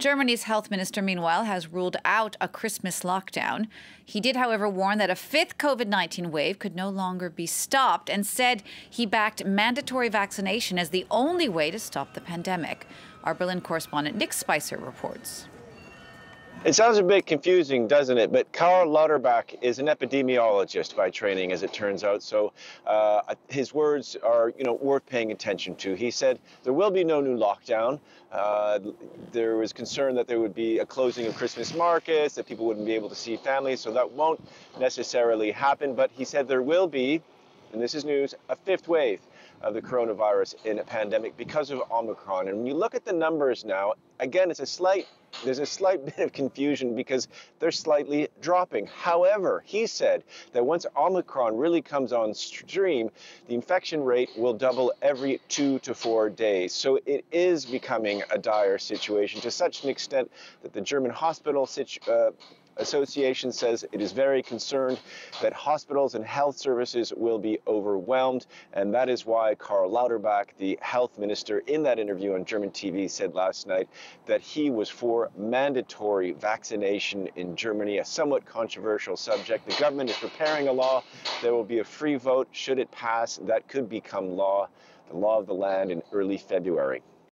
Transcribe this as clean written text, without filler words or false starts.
Germany's health minister, meanwhile, has ruled out a Christmas lockdown. He did, however, warn that a fifth COVID-19 wave could no longer be stopped and said he backed mandatory vaccination as the only way to stop the pandemic. Our Berlin correspondent Nick Spicer reports. It sounds a bit confusing, doesn't it? But Karl Lauterbach is an epidemiologist by training, as it turns out. So his words are, worth paying attention to. He said there will be no new lockdown. There was concern that there would be a closing of Christmas markets, that people wouldn't be able to see families. So that won't necessarily happen. But he said there will be, and this is news, a fifth wave of the coronavirus in a pandemic because of Omicron. And when you look at the numbers now, again, there's a slight bit of confusion because they're slightly dropping. However, he said that once Omicron really comes on stream, the infection rate will double every 2 to 4 days. So it is becoming a dire situation to such an extent that the German hospital Association says it is very concerned that hospitals and health services will be overwhelmed, and that is why Karl Lauterbach, the health minister, in that interview on German TV said last night that he was for mandatory vaccination in Germany, a somewhat controversial subject. The government is preparing a law. There will be a free vote should it pass. That could become law, the law of the land, in early February.